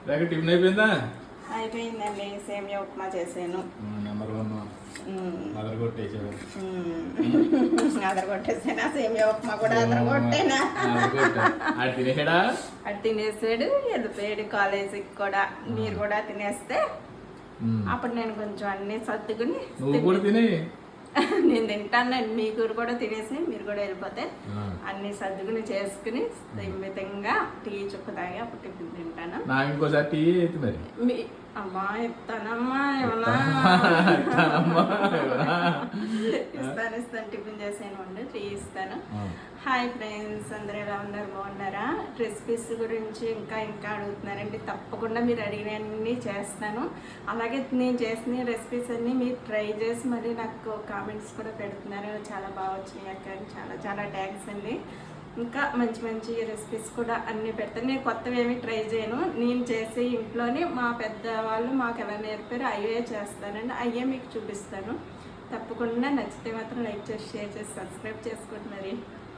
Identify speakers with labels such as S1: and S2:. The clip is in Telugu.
S1: టిఫిన్ అయిపోయిందా?
S2: అయిపోయిందండి. సేమియా ఉప్మా చేశాను.
S1: నెంబర్ 1 అదరగొట్టేసాడు.
S2: అదరగొట్టేసానా? సేమియా ఉప్మా కూడా అదరగొట్టేనా?
S1: అది తినేసాడా?
S2: అది తినేసాడు. వెళ్ళిపోయాడు కాలేజీకి కూడా. మీరు కూడా తినేస్తే అప్పుడు నేను కొంచెం అన్ని సర్దుకుని
S1: నువ్వు కూడా తినే.
S2: నేను తింటానండి. మీకు కూడా తినేసి మీరు కూడా వెళ్ళిపోతే అన్ని సర్దుకుని చేసుకుని మితంగా టీ చుక్క తాగి అప్పుడు టిఫిన్ తింటాను.
S1: నాకు ఇంకోసారి టీ అయితే మరి
S2: అమ్మా ఇస్తానమ్మా ఏమన్నా ఇస్తాను టిఫిన్ చేసాను అండి. టీ ఇస్తాను. హాయ్ ఫ్రెండ్స్, అందరూ ఎలా ఉన్నారు? బాగున్నారా? రెసిపీస్ గురించి ఇంకా అడుగుతున్నారండి. తప్పకుండా మీరు అడిగినవన్నీ చేస్తాను. అలాగే నేను చేసిన రెసిపీస్ అన్నీ మీరు ట్రై చేసి మళ్ళీ నాకు కామెంట్స్ కూడా పెడుతున్నారు. చాలా బాగా వచ్చినాయి అక్క, చాలా చాలా థ్యాంక్స్ అండి. ఇంకా మంచి మంచి రెసిపీస్ కూడా అన్నీ పెడతాను. నేను కొత్తవి ఏమి ట్రై చేయను. నేను చేసే ఇంట్లోనే మా పెద్దవాళ్ళు మాకు ఎలా నేర్పారో అవే చేస్తానండి. అవే మీకు చూపిస్తాను. తప్పకుండా నచ్చితే మాత్రం లైక్ చేసి, షేర్ చేసి, సబ్స్క్రైబ్ చేసుకోండి. మరి